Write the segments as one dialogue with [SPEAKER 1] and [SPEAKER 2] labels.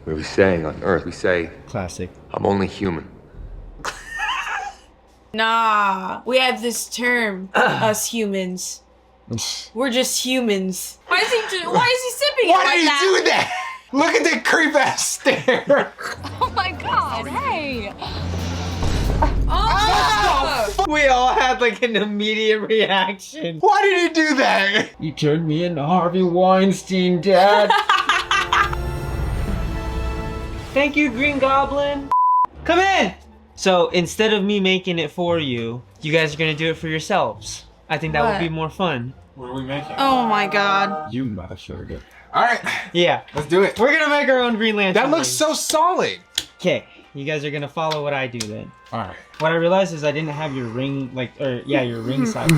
[SPEAKER 1] Where we say on Earth, we say,
[SPEAKER 2] classic.
[SPEAKER 1] I'm only human.
[SPEAKER 3] Nah, we have this term, us humans. We're just humans. Why is he sipping it like that?
[SPEAKER 4] Why did he do that? Look at that creep ass stare.
[SPEAKER 5] Oh my god, hey!
[SPEAKER 3] Oh!
[SPEAKER 2] We all had like an immediate reaction.
[SPEAKER 4] Why did he do that?
[SPEAKER 2] You turned me into Harvey Weinstein, Dad. Thank you, Green Goblin. Come in! So instead of me making it for you, you guys are gonna do it for yourselves. I think that would be more fun.
[SPEAKER 4] What are we making?
[SPEAKER 3] Oh my god.
[SPEAKER 4] You motherfucker. Alright,
[SPEAKER 2] Yeah.
[SPEAKER 4] let's do it.
[SPEAKER 2] We're gonna make our own Green Lantern.
[SPEAKER 4] That looks so solid.
[SPEAKER 2] Okay, you guys are gonna follow what I do then.
[SPEAKER 4] Alright.
[SPEAKER 2] What I realized is I didn't have your ring, your ring side.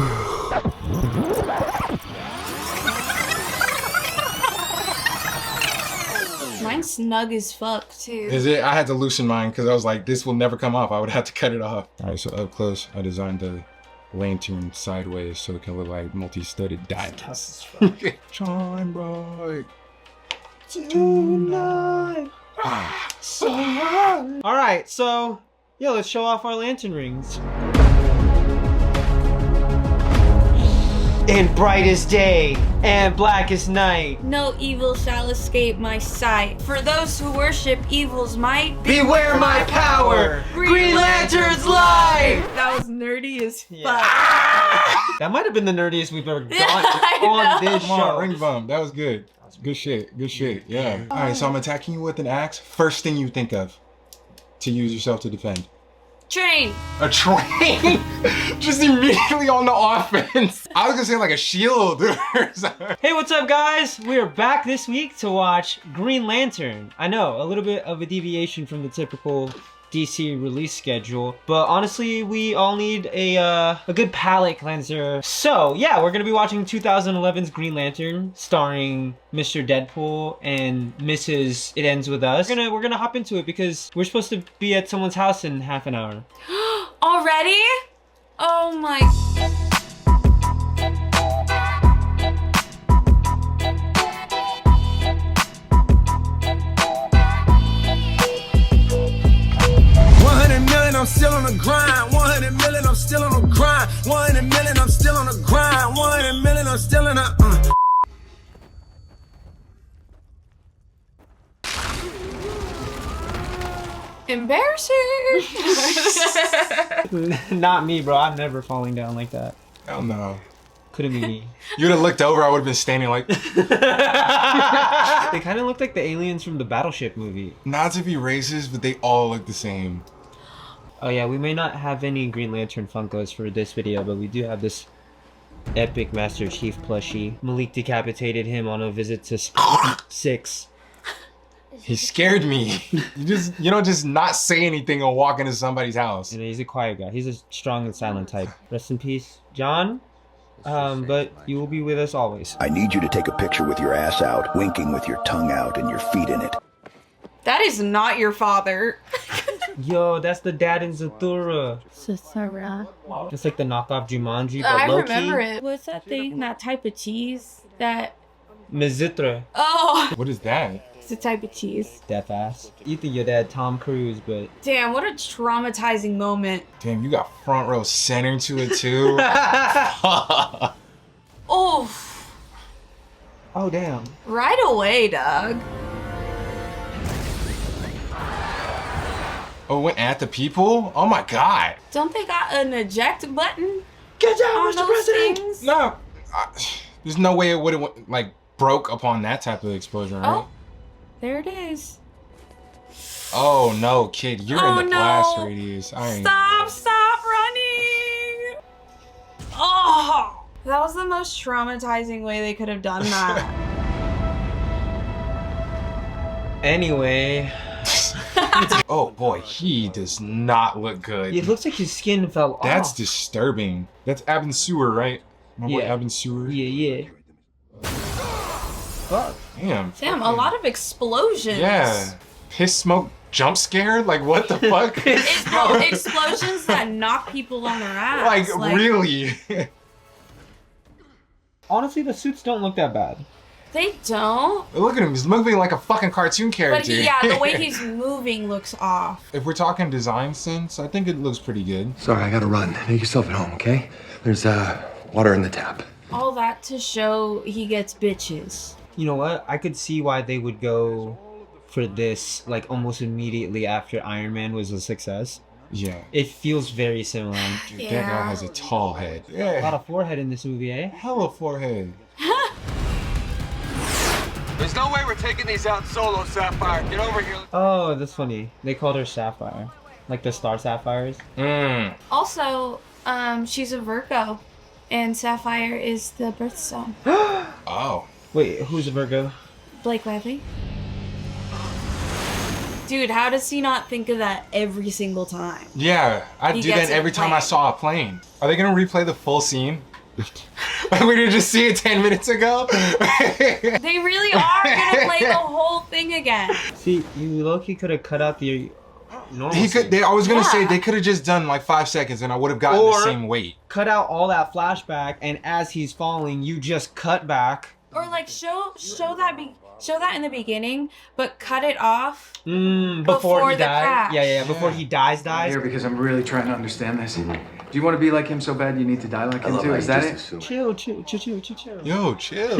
[SPEAKER 3] Mine's snug as fuck, too.
[SPEAKER 4] Is it? I had to loosen mine because I was like, this will never come off. I would have to cut it off. Alright, so up close, I designed the lantern sideways so it can look like multi-studded diamonds. Shine bright tonight. So bright.
[SPEAKER 2] Alright, so, yeah, let's show off our lantern rings. In brightest day and blackest night,
[SPEAKER 3] No evil shall escape my sight. For those who worship evil's might,
[SPEAKER 2] beware my power! Green Lantern's light!
[SPEAKER 3] That was nerdy as fuck.
[SPEAKER 2] That might have been the nerdiest we've ever
[SPEAKER 3] Yeah,
[SPEAKER 2] gone
[SPEAKER 3] I
[SPEAKER 2] on
[SPEAKER 3] know.
[SPEAKER 2] this
[SPEAKER 4] Come on,
[SPEAKER 2] show.
[SPEAKER 4] ring bump. That was good. Good shit. Good shit. Yeah. Alright, so I'm attacking you with an axe. First thing you think of to use yourself to defend.
[SPEAKER 3] Train.
[SPEAKER 4] A train? Just immediately on the offense. I was gonna say like a shield or something.
[SPEAKER 2] Hey, what's up, guys? We are back this week to watch Green Lantern. I know, a little bit of a deviation from the typical DC release schedule, but honestly, we all need a good palate cleanser. So, yeah, we're gonna be watching 2011's Green Lantern, starring Mr. Deadpool and Mrs. It Ends With Us. We're gonna hop into it because we're supposed to be at someone's house in half an hour.
[SPEAKER 3] Already? Oh my.
[SPEAKER 6] 100 million, I'm still on the grind. 100 million, I'm still on the grind. 100 million, I'm still on the grind. 100 million, I'm still in the.
[SPEAKER 3] Embarrassing.
[SPEAKER 2] Not me, bro. I'm never falling down like that.
[SPEAKER 4] Hell no.
[SPEAKER 2] Couldn't be me.
[SPEAKER 4] You'd have looked over, I would have been standing like.
[SPEAKER 2] They kind of look like the aliens from the Battleship movie.
[SPEAKER 4] Not to be racist, but they all look the same.
[SPEAKER 2] Oh yeah, we may not have any Green Lantern Funkos for this video, but we do have this epic Master Chief plushie. Malik decapitated him on a visit to 6.
[SPEAKER 4] He scared me. You don't just not say anything or walk into somebody's house.
[SPEAKER 2] And he's a quiet guy. He's a strong and silent type. Rest in peace, John. But you will be with us always.
[SPEAKER 7] I need you to take a picture with your ass out, winking with your tongue out and your feet in it.
[SPEAKER 3] That is not your father.
[SPEAKER 2] Yo, that's the dad in Zathura.
[SPEAKER 5] Zathura.
[SPEAKER 2] It's like the knockoff Jumanji, but
[SPEAKER 3] I
[SPEAKER 2] low-key.
[SPEAKER 3] remember it.
[SPEAKER 5] What's that thing? That type of cheese? That.
[SPEAKER 2] Mizitra.
[SPEAKER 3] Oh,
[SPEAKER 4] What is that?
[SPEAKER 5] It's a type of cheese.
[SPEAKER 2] Deaf ass. You think your dad Tom Cruise, but
[SPEAKER 3] damn, what a traumatizing moment.
[SPEAKER 4] Damn, you got front row center to it too.
[SPEAKER 3] Oh,
[SPEAKER 2] oh damn.
[SPEAKER 3] right away, Doug.
[SPEAKER 4] Oh, it went at the people? Oh my god.
[SPEAKER 3] Don't they got an eject button
[SPEAKER 2] Get down,
[SPEAKER 3] on
[SPEAKER 2] Mr.
[SPEAKER 3] those
[SPEAKER 2] President!
[SPEAKER 3] things?
[SPEAKER 4] No, there's no way it would have like broke upon that type of explosion, right?
[SPEAKER 3] Oh, there it is.
[SPEAKER 4] Oh no, kid, you're
[SPEAKER 3] Oh,
[SPEAKER 4] in the
[SPEAKER 3] no.
[SPEAKER 4] blast radius. I ain't.
[SPEAKER 3] Stop running. Oh, that was the most traumatizing way they could have done that.
[SPEAKER 2] Anyway,
[SPEAKER 4] Oh boy, he does not look good.
[SPEAKER 2] it looks like his skin fell
[SPEAKER 4] That's
[SPEAKER 2] off.
[SPEAKER 4] disturbing. That's Abin Sewer, right? My boy
[SPEAKER 2] Yeah.
[SPEAKER 4] Abin Sewer.
[SPEAKER 2] Yeah. Fuck.
[SPEAKER 4] Damn.
[SPEAKER 3] Damn, a lot of explosions.
[SPEAKER 4] Yeah. Piss smoke jump scare? Like what the fuck?
[SPEAKER 3] Explosions that knock people on their ass.
[SPEAKER 4] like really?
[SPEAKER 2] Honestly, the suits don't look that bad.
[SPEAKER 3] They don't.
[SPEAKER 4] Look at him, he's moving like a fucking cartoon
[SPEAKER 3] But
[SPEAKER 4] character.
[SPEAKER 3] the way he's moving looks off.
[SPEAKER 4] If we're talking design sense, I think it looks pretty good.
[SPEAKER 1] Sorry, I gotta run. Make yourself at home, okay? There's water in the tap.
[SPEAKER 3] All that to show he gets bitches.
[SPEAKER 2] You know what? I could see why they would go for this like almost immediately after Iron Man was a success.
[SPEAKER 4] Yeah.
[SPEAKER 2] It feels very similar.
[SPEAKER 4] Dude, that guy has a tall head. Yeah.
[SPEAKER 2] A lot of forehead in this movie, eh?
[SPEAKER 4] Hella forehead.
[SPEAKER 1] There's no way we're taking these out solo, Sapphire. Get over here.
[SPEAKER 2] Oh, that's funny. They called her Sapphire. Like the star sapphires.
[SPEAKER 3] Also, she's a Virgo, and Sapphire is the birthstone.
[SPEAKER 4] Oh.
[SPEAKER 2] Wait, who's a Virgo?
[SPEAKER 3] Blake Lively. Dude, how does he not think of that every single time?
[SPEAKER 4] Yeah, I
[SPEAKER 3] He
[SPEAKER 4] do
[SPEAKER 3] gets
[SPEAKER 4] that
[SPEAKER 3] a
[SPEAKER 4] every time
[SPEAKER 3] plane.
[SPEAKER 4] I saw a plane. Are they gonna replay the full scene? Like we did just see it 10 minutes ago?
[SPEAKER 3] They really are gonna play the whole thing again.
[SPEAKER 2] See, you low-key could have cut out the normal
[SPEAKER 4] He could.
[SPEAKER 2] scene.
[SPEAKER 4] I was gonna say
[SPEAKER 3] Yeah.
[SPEAKER 4] they could have just done like 5 seconds, and I would have gotten
[SPEAKER 2] Or-
[SPEAKER 4] the same weight.
[SPEAKER 2] Cut out all that flashback, and as he's falling, you just cut back.
[SPEAKER 3] Or like show that in the beginning, but cut it off.
[SPEAKER 2] Before
[SPEAKER 3] Before
[SPEAKER 2] he
[SPEAKER 3] the
[SPEAKER 2] died.
[SPEAKER 3] crash.
[SPEAKER 2] Yeah. Before he dies.
[SPEAKER 8] Here because I'm really trying to understand this. Do you want to be like him so bad you need to die like him too? Is that it?
[SPEAKER 2] Chill.
[SPEAKER 4] Yo, chill.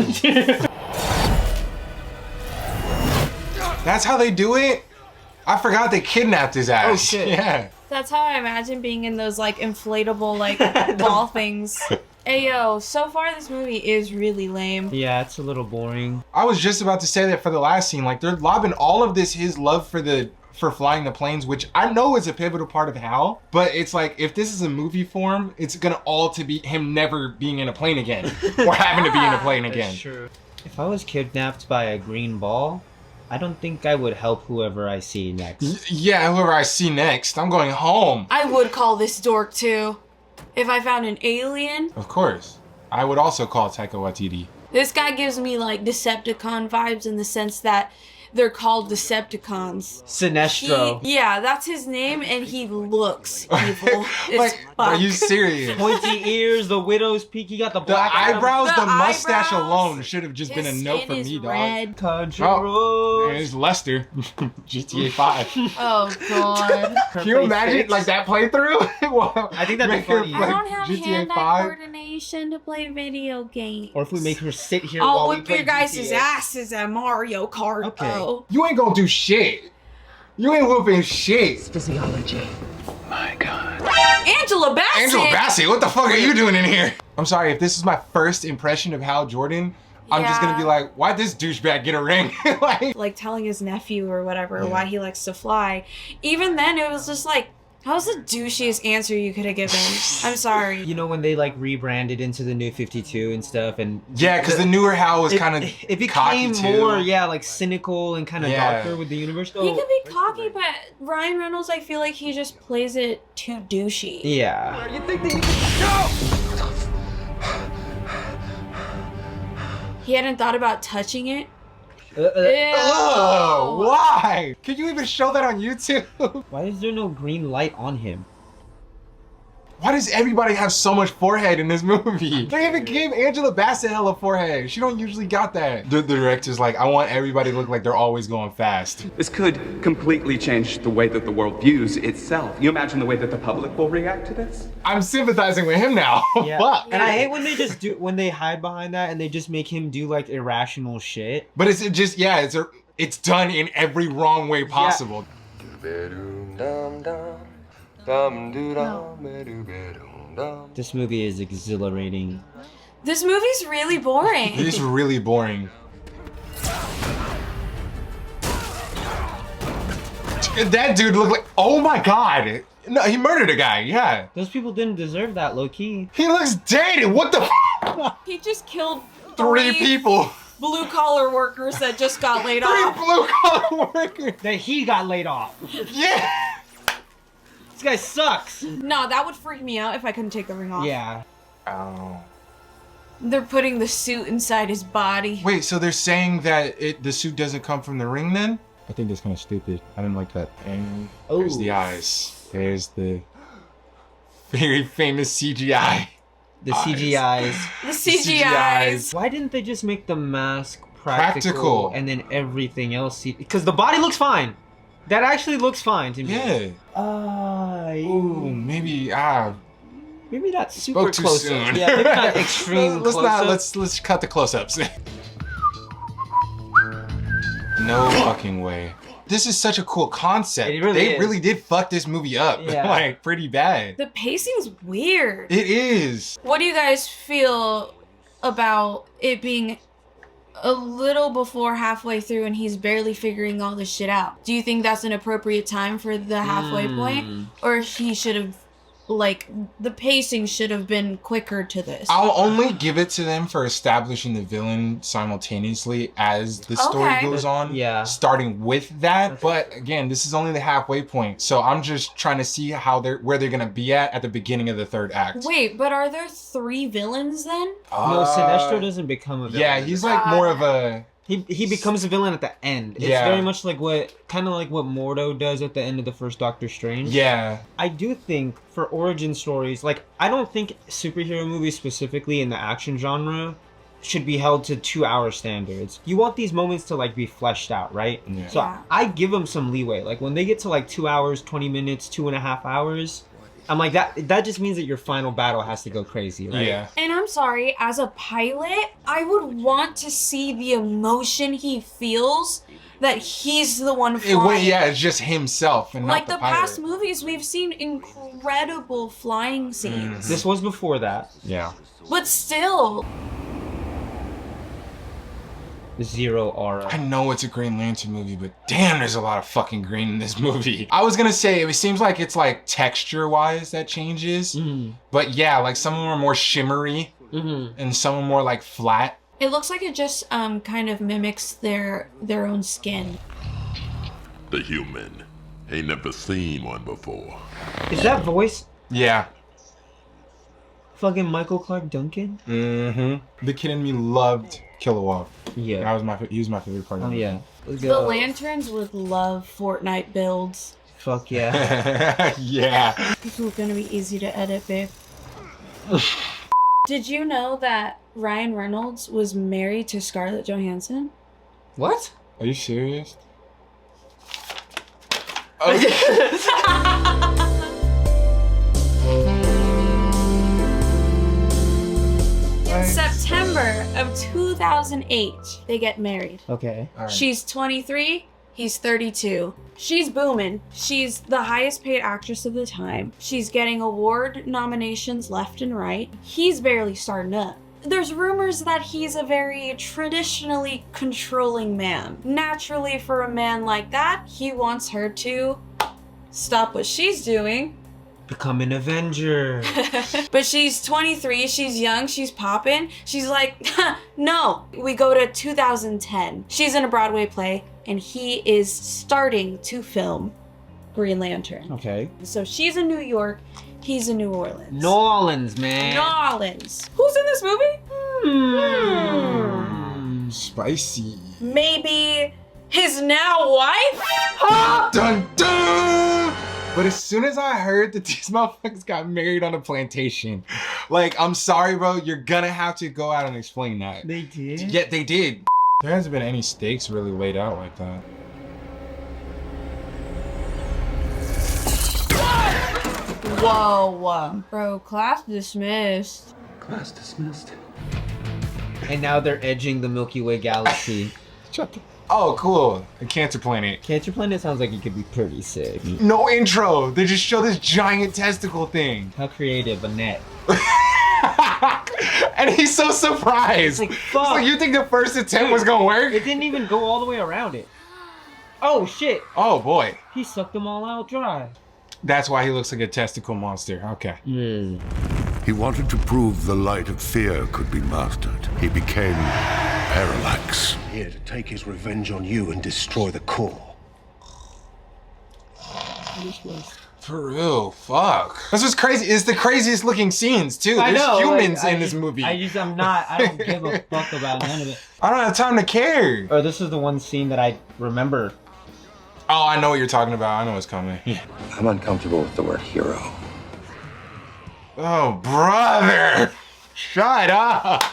[SPEAKER 4] That's how they do it? I forgot they kidnapped his ass.
[SPEAKER 2] Oh, shit.
[SPEAKER 4] Yeah.
[SPEAKER 3] That's how I imagine being in those like inflatable like ball things. Ayo, so far this movie is really lame.
[SPEAKER 2] Yeah, it's a little boring.
[SPEAKER 4] I was just about to say that for the last scene. Like they're lobbing all of this, his love for flying the planes, which I know is a pivotal part of Hal, but it's like if this is a movie form, it's gonna all to be him never being in a plane again or having to be in a plane again.
[SPEAKER 2] That's true. If I was kidnapped by a green ball, I don't think I would help whoever I see next.
[SPEAKER 4] Yeah, whoever I see next, I'm going home.
[SPEAKER 3] I would call this dork too. If I found an alien,
[SPEAKER 4] Of course. I would also call Taika Waititi.
[SPEAKER 3] this guy gives me like Decepticon vibes in the sense that they're called Decepticons.
[SPEAKER 2] Sinestro.
[SPEAKER 3] Yeah, that's his name, and he looks evil.
[SPEAKER 4] Like, are you serious?
[SPEAKER 2] Pointy ears, the widow's peak. He got the
[SPEAKER 4] The
[SPEAKER 2] black
[SPEAKER 4] eyebrows,
[SPEAKER 3] The
[SPEAKER 4] the mustache
[SPEAKER 3] eyebrows,
[SPEAKER 4] alone should have just been a
[SPEAKER 3] His
[SPEAKER 4] note
[SPEAKER 3] skin
[SPEAKER 4] for
[SPEAKER 3] is
[SPEAKER 4] me, dog.
[SPEAKER 3] red.
[SPEAKER 4] Oh, there's Lester, GTA 5.
[SPEAKER 3] Oh god.
[SPEAKER 4] Can you imagine like that playthrough? Well,
[SPEAKER 2] I think that'd be
[SPEAKER 4] make her
[SPEAKER 2] funny.
[SPEAKER 3] I
[SPEAKER 4] play
[SPEAKER 3] don't have
[SPEAKER 4] GTA
[SPEAKER 3] hand-eye
[SPEAKER 4] 5.
[SPEAKER 3] coordination to play video games.
[SPEAKER 2] Or if we make her sit here
[SPEAKER 3] I'll
[SPEAKER 2] while we
[SPEAKER 3] whip
[SPEAKER 2] play
[SPEAKER 3] your guys'
[SPEAKER 2] GTA.
[SPEAKER 3] asses at Mario Kart.
[SPEAKER 2] Okay.
[SPEAKER 3] though.
[SPEAKER 4] You ain't gonna do shit. You ain't whooping shit.
[SPEAKER 3] Angela Bassett.
[SPEAKER 4] Angela Bassett, what the fuck are you doing in here? I'm sorry, if this is my first impression of Hal Jordan, I'm just gonna be
[SPEAKER 3] Yeah.
[SPEAKER 4] like, why'd this douchebag get a ring?
[SPEAKER 3] Like telling his nephew or whatever why he likes to fly. Even then, it was just like, that was the douchiest answer you could have given. I'm sorry.
[SPEAKER 2] You know when they like rebranded into the new 52 and stuff, and
[SPEAKER 4] Yeah, because the newer Hal was kind of
[SPEAKER 2] it
[SPEAKER 4] cocky
[SPEAKER 2] became
[SPEAKER 4] too.
[SPEAKER 2] more like cynical and kind of
[SPEAKER 4] Yeah.
[SPEAKER 2] darker with the universe.
[SPEAKER 3] He could be cocky, but Ryan Reynolds, I feel like he just plays it too douchey.
[SPEAKER 2] Yeah.
[SPEAKER 3] He hadn't thought about touching it. Ew.
[SPEAKER 4] Oh, why? Can you even show that on YouTube?
[SPEAKER 2] Why is there no green light on him?
[SPEAKER 4] Why does everybody have so much forehead in this movie? They even gave Angela Bassett hella forehead. She don't usually got that. The director's like, I want everybody to look like they're always going fast.
[SPEAKER 9] This could completely change the way that the world views itself. You imagine the way that the public will react to this?
[SPEAKER 4] I'm sympathizing with him now.
[SPEAKER 2] Yeah.
[SPEAKER 4] Fuck.
[SPEAKER 2] And I hate when they just do when they hide behind that and they just make him do like irrational shit.
[SPEAKER 4] But it's just, yeah, it's done in every wrong way possible.
[SPEAKER 2] This movie is exhilarating.
[SPEAKER 3] This movie's really boring.
[SPEAKER 4] It is really boring. That dude looked like, oh my god. No, he murdered a guy, yeah.
[SPEAKER 2] Those people didn't deserve that, low key.
[SPEAKER 4] He looks dated, what the f?
[SPEAKER 3] He just killed
[SPEAKER 4] Three people.
[SPEAKER 3] blue collar workers that just got laid
[SPEAKER 4] Three
[SPEAKER 3] off.
[SPEAKER 4] blue collar workers.
[SPEAKER 2] That he got laid off.
[SPEAKER 4] Yeah.
[SPEAKER 2] This guy sucks.
[SPEAKER 3] No, that would freak me out if I couldn't take the ring off.
[SPEAKER 2] Yeah.
[SPEAKER 4] Oh.
[SPEAKER 3] They're putting the suit inside his body.
[SPEAKER 4] Wait, so they're saying that the suit doesn't come from the ring then? I think that's kind of stupid. I didn't like that. And there's the eyes. There's the very famous CGI.
[SPEAKER 2] The CGIs.
[SPEAKER 3] The CGIs.
[SPEAKER 2] Why didn't they just make the mask practical. And then everything else, because the body looks fine. That actually looks fine to me.
[SPEAKER 4] Yeah. Ooh, maybe
[SPEAKER 2] not super
[SPEAKER 4] spoke too
[SPEAKER 2] close.
[SPEAKER 4] soon.
[SPEAKER 2] Yeah, maybe not extreme close.
[SPEAKER 4] Let's cut the close-ups. No fucking way. This is such a cool concept. They really did fuck this movie up.
[SPEAKER 2] Yeah.
[SPEAKER 4] Like, pretty bad.
[SPEAKER 3] The pacing's weird.
[SPEAKER 4] It is.
[SPEAKER 3] What do you guys feel about it being a little before halfway through and he's barely figuring all this shit out? Do you think that's an appropriate time for the halfway point? Or he should have, like, the pacing should have been quicker to this?
[SPEAKER 4] I'll only give it to them for establishing the villain simultaneously as the story goes on.
[SPEAKER 2] Yeah.
[SPEAKER 4] Starting with that. But again, this is only the halfway point. So I'm just trying to see where they're gonna be at the beginning of the third act.
[SPEAKER 3] Wait, but are there 3 villains then?
[SPEAKER 2] No, Sinestro doesn't become a villain.
[SPEAKER 4] Yeah, he's like more of a...
[SPEAKER 2] He becomes a villain at the end. It's very much like what Mordo does at the end of the first Doctor Strange.
[SPEAKER 4] Yeah.
[SPEAKER 2] I do think for origin stories, like, I don't think superhero movies specifically in the action genre should be held to 2-hour standards. You want these moments to, like, be fleshed out, right?
[SPEAKER 4] Yeah.
[SPEAKER 2] So I give them some leeway. Like, when they get to, like, 2 hours, 20 minutes, 2.5 hours, I'm like, that just means that your final battle has to go crazy, right?
[SPEAKER 4] Yeah.
[SPEAKER 3] And I'm sorry, as a pilot, I would want to see the emotion he feels that he's the one flying.
[SPEAKER 4] It's just himself and
[SPEAKER 3] like
[SPEAKER 4] not
[SPEAKER 3] the past movies, we've seen incredible flying scenes.
[SPEAKER 2] This was before that.
[SPEAKER 4] Yeah.
[SPEAKER 3] But still.
[SPEAKER 2] Zero aura.
[SPEAKER 4] I know it's a Green Lantern movie, but damn, there's a lot of fucking green in this movie. I was gonna say, it seems like it's like texture-wise that changes. But yeah, like some of them are more shimmery and some are more like flat.
[SPEAKER 3] It looks like it just kind of mimics their own skin.
[SPEAKER 10] The human. Ain't never seen one before.
[SPEAKER 2] Is that voice?
[SPEAKER 4] Yeah.
[SPEAKER 2] Fucking Michael Clark Duncan?
[SPEAKER 4] The kid in me loved Kilowog.
[SPEAKER 2] Yeah.
[SPEAKER 4] He was my favorite part of it.
[SPEAKER 2] Yeah.
[SPEAKER 3] The Lanterns would love Fortnite builds.
[SPEAKER 2] Fuck yeah.
[SPEAKER 4] Yeah.
[SPEAKER 3] This is gonna be easy to edit, babe. Did you know that Ryan Reynolds was married to Scarlett Johansson?
[SPEAKER 2] What?
[SPEAKER 4] Are you serious?
[SPEAKER 3] In September of 2008, they get married.
[SPEAKER 2] Okay.
[SPEAKER 4] Right.
[SPEAKER 3] She's 23, he's 32. She's booming. She's the highest paid actress of the time. She's getting award nominations left and right. He's barely starting up. There's rumors that he's a very traditionally controlling man. Naturally, for a man like that, he wants her to stop what she's doing.
[SPEAKER 2] Become an Avenger.
[SPEAKER 3] But she's 23, she's young, she's poppin'. She's like, no. We go to 2010. She's in a Broadway play, and he is starting to film Green Lantern.
[SPEAKER 2] Okay.
[SPEAKER 3] So she's in New York, he's in New Orleans.
[SPEAKER 2] New Orleans, man.
[SPEAKER 3] New Orleans. Who's in this movie?
[SPEAKER 4] Spicy.
[SPEAKER 3] Maybe his now wife?
[SPEAKER 4] Dun dun! But as soon as I heard that these motherfuckers got married on a plantation, like, I'm sorry, bro, you're gonna have to go out and explain that.
[SPEAKER 2] They did?
[SPEAKER 4] Yeah, they did. There hasn't been any stakes really laid out like that.
[SPEAKER 3] Whoa. Bro, class dismissed.
[SPEAKER 1] Class dismissed.
[SPEAKER 2] And now they're edging the Milky Way galaxy.
[SPEAKER 4] Shut the... Oh, cool. A Cancer Planet.
[SPEAKER 2] Cancer Planet sounds like it could be pretty sick.
[SPEAKER 4] No intro. They just show this giant testicle thing.
[SPEAKER 2] How creative, Annette.
[SPEAKER 4] And he's so surprised.
[SPEAKER 2] It's like, fuck.
[SPEAKER 4] It's like, you think the first attempt was gonna work?
[SPEAKER 2] It didn't even go all the way around it. Oh, shit.
[SPEAKER 4] Oh, boy.
[SPEAKER 2] He sucked them all out dry.
[SPEAKER 4] That's why he looks like a testicle monster. Okay.
[SPEAKER 10] He wanted to prove the light of fear could be mastered. He became Parallax.
[SPEAKER 7] Here to take his revenge on you and destroy the core.
[SPEAKER 4] For real, fuck. This was crazy. It's the craziest looking scenes, too.
[SPEAKER 2] I
[SPEAKER 4] There's
[SPEAKER 2] know,
[SPEAKER 4] humans
[SPEAKER 2] like,
[SPEAKER 4] in this movie.
[SPEAKER 2] I don't give a fuck about none of it.
[SPEAKER 4] I don't have time to care.
[SPEAKER 2] Or this is the one scene that I remember.
[SPEAKER 4] Oh, I know what you're talking about. I know what's coming.
[SPEAKER 7] I'm uncomfortable with the word hero.
[SPEAKER 4] Oh, brother. Shut up.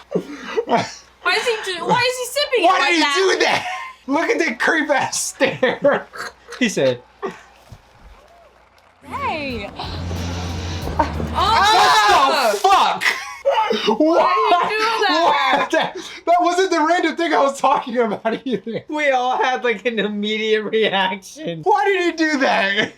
[SPEAKER 3] Why is he sipping at you
[SPEAKER 4] Why
[SPEAKER 3] like
[SPEAKER 4] did he
[SPEAKER 3] that.
[SPEAKER 4] do that? Look at that creep ass stare.
[SPEAKER 2] He said,
[SPEAKER 5] Hey.
[SPEAKER 3] Oh!
[SPEAKER 4] Fuck! Why
[SPEAKER 3] did you do that?
[SPEAKER 4] That wasn't the random thing I was talking about either.
[SPEAKER 2] we all had like an immediate reaction.
[SPEAKER 4] Why did he do that?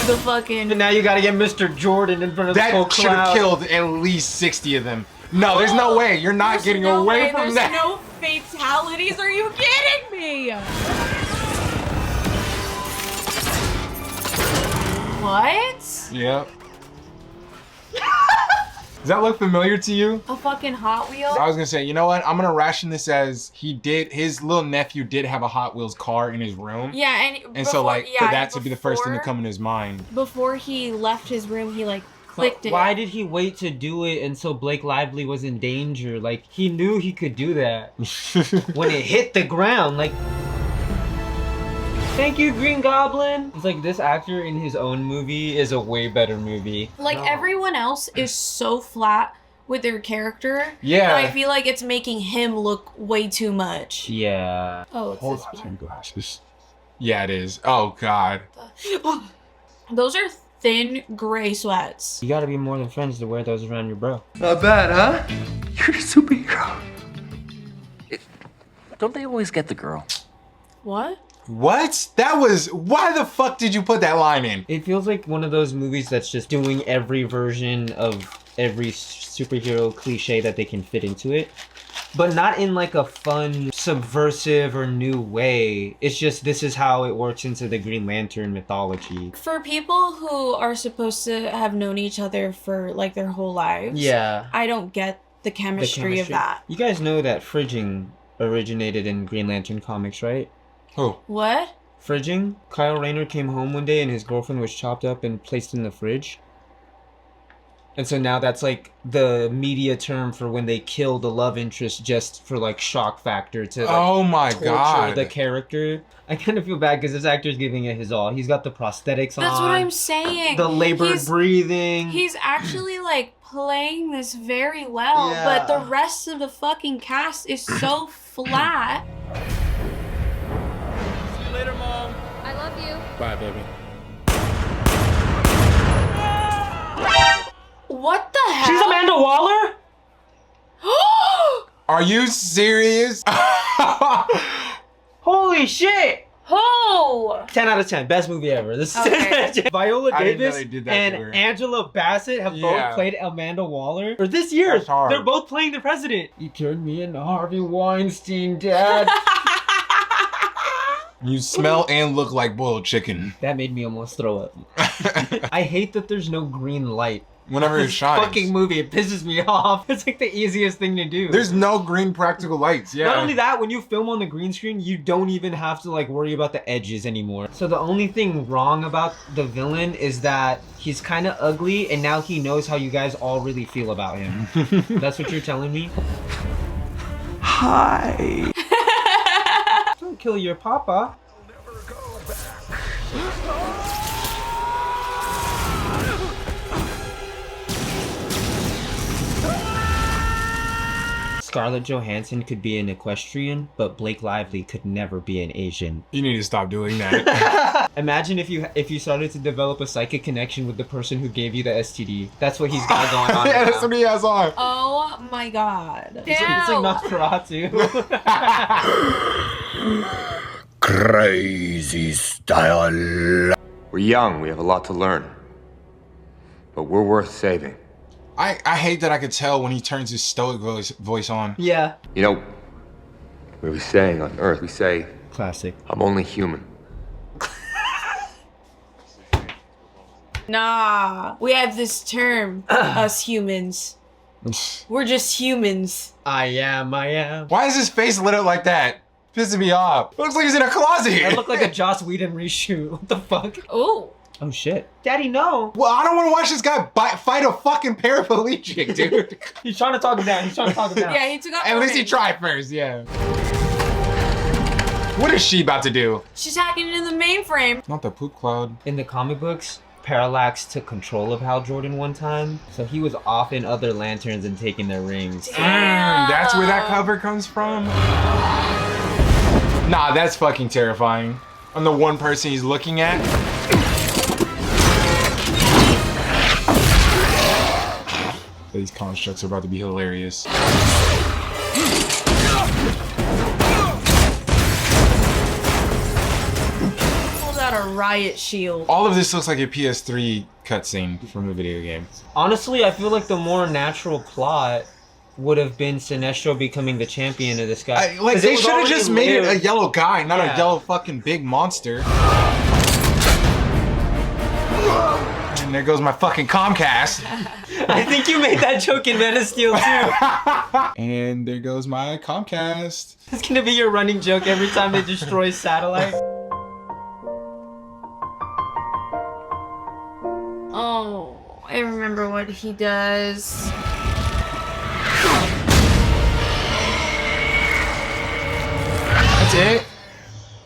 [SPEAKER 3] The fucking.
[SPEAKER 2] And now you gotta get Mr. Jordan in front of the whole
[SPEAKER 4] That should have
[SPEAKER 2] crowd.
[SPEAKER 4] killed at least 60 of them. No, there's no way. You're not
[SPEAKER 3] There's
[SPEAKER 4] getting
[SPEAKER 3] no
[SPEAKER 4] away
[SPEAKER 3] way.
[SPEAKER 4] from
[SPEAKER 3] There's
[SPEAKER 4] that.
[SPEAKER 3] no fatalities. Are you kidding me? What?
[SPEAKER 4] Yep. Does that look familiar to you?
[SPEAKER 3] A fucking Hot Wheel?
[SPEAKER 4] I was gonna say, you know what? I'm gonna ration this as his little nephew did have a Hot Wheels car in his room.
[SPEAKER 3] Yeah,
[SPEAKER 4] And so like for that to be the first thing to come in his mind.
[SPEAKER 3] Before he left his room, he like clicked it.
[SPEAKER 2] Why did he wait to do it until Blake Lively was in danger? Like, he knew he could do that. When it hit the ground, like... Thank you, Green Goblin! It's like, this actor in his own movie is a way better movie.
[SPEAKER 3] Like, everyone else is so flat with their character.
[SPEAKER 4] Yeah.
[SPEAKER 3] That I feel like it's making him look way too much.
[SPEAKER 2] Yeah.
[SPEAKER 3] Oh, it's
[SPEAKER 4] Hold
[SPEAKER 3] this
[SPEAKER 4] on,
[SPEAKER 3] one.
[SPEAKER 4] sunglasses. Yeah, it is. Oh God.
[SPEAKER 3] Those are thin gray sweats.
[SPEAKER 2] You gotta be more than friends to wear those around your bro.
[SPEAKER 1] Not bad, huh? You're a superhero.
[SPEAKER 11] Don't they always get the girl?
[SPEAKER 3] What?
[SPEAKER 4] What? That was. Why the fuck did you put that line in?
[SPEAKER 2] It feels like one of those movies that's just doing every version of every superhero cliche that they can fit into it. But not in like a fun, subversive or new way. It's just this is how it works into the Green Lantern mythology.
[SPEAKER 3] For people who are supposed to have known each other for like their whole lives,
[SPEAKER 2] Yeah.
[SPEAKER 3] I don't get the chemistry of that.
[SPEAKER 2] You guys know that fridging originated in Green Lantern comics, right?
[SPEAKER 4] Who?
[SPEAKER 3] What?
[SPEAKER 2] Fridging? Kyle Rayner came home one day and his girlfriend was chopped up and placed in the fridge. And so now that's like the media term for when they kill the love interest just for like shock factor to like
[SPEAKER 4] Oh my
[SPEAKER 2] torture
[SPEAKER 4] God.
[SPEAKER 2] the character. I kind of feel bad because this actor's giving it his all. He's got the prosthetics on.
[SPEAKER 3] That's what I'm saying.
[SPEAKER 2] The labored breathing.
[SPEAKER 3] He's actually like playing this very well,
[SPEAKER 2] Yeah.
[SPEAKER 3] but the rest of the fucking cast is so flat.
[SPEAKER 6] See you later, Mom.
[SPEAKER 5] I love you.
[SPEAKER 4] Bye, baby.
[SPEAKER 3] What the hell?
[SPEAKER 2] She's Amanda Waller?
[SPEAKER 4] Are you serious?
[SPEAKER 2] Holy shit!
[SPEAKER 3] Oh!
[SPEAKER 2] 10 out of 10. Best movie ever. This
[SPEAKER 3] Okay.
[SPEAKER 2] Viola
[SPEAKER 4] I didn't know
[SPEAKER 2] Davis
[SPEAKER 4] they did that to her.
[SPEAKER 2] and Angela Bassett have
[SPEAKER 4] Yeah.
[SPEAKER 2] both played Amanda Waller. Or this year,
[SPEAKER 4] That's hard.
[SPEAKER 2] they're both playing the president. You turned me into Harvey Weinstein, Dad.
[SPEAKER 4] You smell and look like boiled chicken.
[SPEAKER 2] That made me almost throw up. I hate that there's no green light.
[SPEAKER 4] Whenever it
[SPEAKER 2] This
[SPEAKER 4] shines.
[SPEAKER 2] fucking movie, it pisses me off. It's like the easiest thing to do.
[SPEAKER 4] There's no green practical lights. Yeah.
[SPEAKER 2] Not only that, when you film on the green screen, you don't even have to like worry about the edges anymore. So the only thing wrong about the villain is that he's kind of ugly and now he knows how you guys all really feel about him. That's what you're telling me?
[SPEAKER 1] Hi.
[SPEAKER 2] Don't kill your papa. Scarlett Johansson could be an equestrian, but Blake Lively could never be an Asian.
[SPEAKER 4] You need to stop doing that.
[SPEAKER 2] Imagine if you started to develop a psychic connection with the person who gave you the STD. That's what he's got going on.
[SPEAKER 4] Yeah,
[SPEAKER 2] right
[SPEAKER 4] that's
[SPEAKER 2] now.
[SPEAKER 4] what he has on.
[SPEAKER 3] Oh my god.
[SPEAKER 2] It's like Nosferatu.
[SPEAKER 10] Crazy style.
[SPEAKER 12] We're young, we have a lot to learn. But we're worth saving.
[SPEAKER 4] I hate that I could tell when he turns his stoic voice on.
[SPEAKER 2] Yeah.
[SPEAKER 12] You know, we were saying on Earth, we say,
[SPEAKER 2] Classic.
[SPEAKER 12] I'm only human.
[SPEAKER 3] Nah. We have this term, us humans. We're just humans.
[SPEAKER 2] I am.
[SPEAKER 4] Why is his face lit up like that? Pissing me off. Looks like he's in a closet.
[SPEAKER 2] I look like a Joss Whedon reshoot. What the fuck?
[SPEAKER 3] Oh.
[SPEAKER 2] Oh shit. Daddy, no.
[SPEAKER 4] Well, I don't want to watch this guy fight a fucking paraplegic, dude.
[SPEAKER 2] He's trying to talk him down.
[SPEAKER 3] Yeah, he took out
[SPEAKER 4] At least he
[SPEAKER 3] Roman.
[SPEAKER 4] tried first, yeah. What is she about to do?
[SPEAKER 3] She's hacking into the mainframe.
[SPEAKER 4] Not the poop cloud.
[SPEAKER 2] In the comic books, Parallax took control of Hal Jordan one time, so he was off in other lanterns and taking their rings.
[SPEAKER 4] That's where that cover comes from? Nah, that's fucking terrifying. I'm the one person he's looking at. These constructs are about to be hilarious.
[SPEAKER 3] A riot shield.
[SPEAKER 4] All of this looks like a PS3 cutscene from a video game.
[SPEAKER 2] Honestly, I feel like the more natural plot would have been Sinestro becoming the champion of this guy.
[SPEAKER 4] Like, they should have just made it a yellow guy, not a yellow fucking big monster. And there goes my fucking Comcast.
[SPEAKER 2] I think you made that joke in Man of Steel too.
[SPEAKER 4] And there goes my Comcast.
[SPEAKER 2] It's gonna be your running joke every time they destroy satellite.
[SPEAKER 3] Oh, I remember what he does.
[SPEAKER 4] That's it?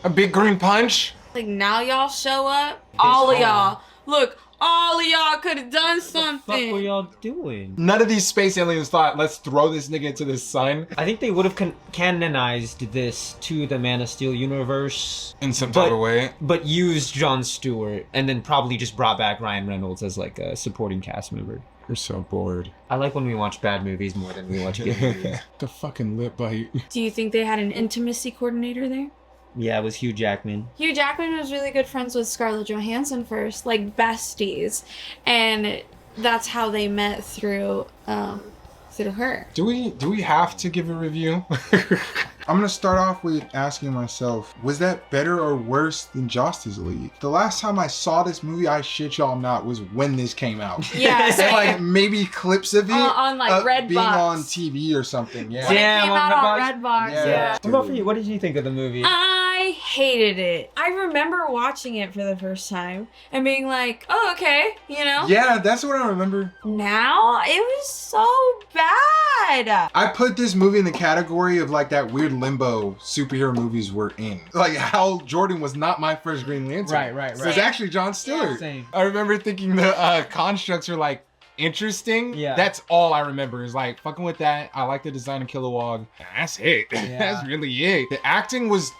[SPEAKER 4] A big green punch?
[SPEAKER 3] Like, now y'all show up? All of y'all. Look, all of y'all could have done something.
[SPEAKER 2] What the fuck were y'all doing?
[SPEAKER 4] None of these space aliens thought, let's throw this nigga into the sun.
[SPEAKER 2] I think they would have canonized this to the Man of Steel universe.
[SPEAKER 4] In some type of way.
[SPEAKER 2] But used Jon Stewart and then probably just brought back Ryan Reynolds as like a supporting cast member.
[SPEAKER 4] You're so bored.
[SPEAKER 2] I like when we watch bad movies more than we watch good movies.
[SPEAKER 4] The fucking lip bite.
[SPEAKER 3] Do you think they had an intimacy coordinator there?
[SPEAKER 2] Yeah, it was Hugh Jackman.
[SPEAKER 3] Hugh Jackman was really good friends with Scarlett Johansson first, like besties. And that's how they met through her.
[SPEAKER 4] Do we have to give a review? I'm gonna start off with asking myself, was that better or worse than Justice League? The last time I saw this movie, I shit y'all not, was when this came out.
[SPEAKER 3] Yeah,
[SPEAKER 4] and like maybe clips of it
[SPEAKER 3] on like Redbox.
[SPEAKER 4] being on TV or something. Yeah.
[SPEAKER 3] When it came out on Redbox. Yeah.
[SPEAKER 2] What about for you? What did you think of the movie?
[SPEAKER 3] I hated it. I remember watching it for the first time and being like, oh, okay, you know?
[SPEAKER 4] Yeah, that's what I remember.
[SPEAKER 3] Now, it was so bad.
[SPEAKER 4] I put this movie in the category of like that weird limbo superhero movies we're in. Like Hal Jordan was not my first Green Lantern.
[SPEAKER 2] Right.
[SPEAKER 4] It was actually Jon Stewart.
[SPEAKER 2] Yeah, same.
[SPEAKER 4] I remember thinking the constructs are like interesting.
[SPEAKER 2] Yeah.
[SPEAKER 4] That's all I remember is like fucking with that. I like the design of Kilowog. That's it.
[SPEAKER 2] Yeah.
[SPEAKER 4] That's really it. The acting was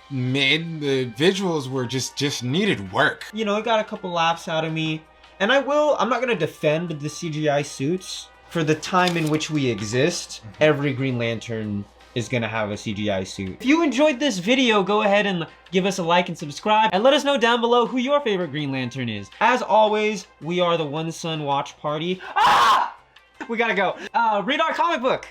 [SPEAKER 4] mid. The visuals were just needed work.
[SPEAKER 2] You know, it got a couple laughs out of me. And I'm not gonna defend the CGI suits. For the time in which we exist, every Green Lantern is gonna have a CGI suit. If you enjoyed this video, go ahead and give us a like and subscribe, and let us know down below who your favorite Green Lantern is. As always, we are the One Sun Watch Party. Ah! We gotta go. Read our comic book.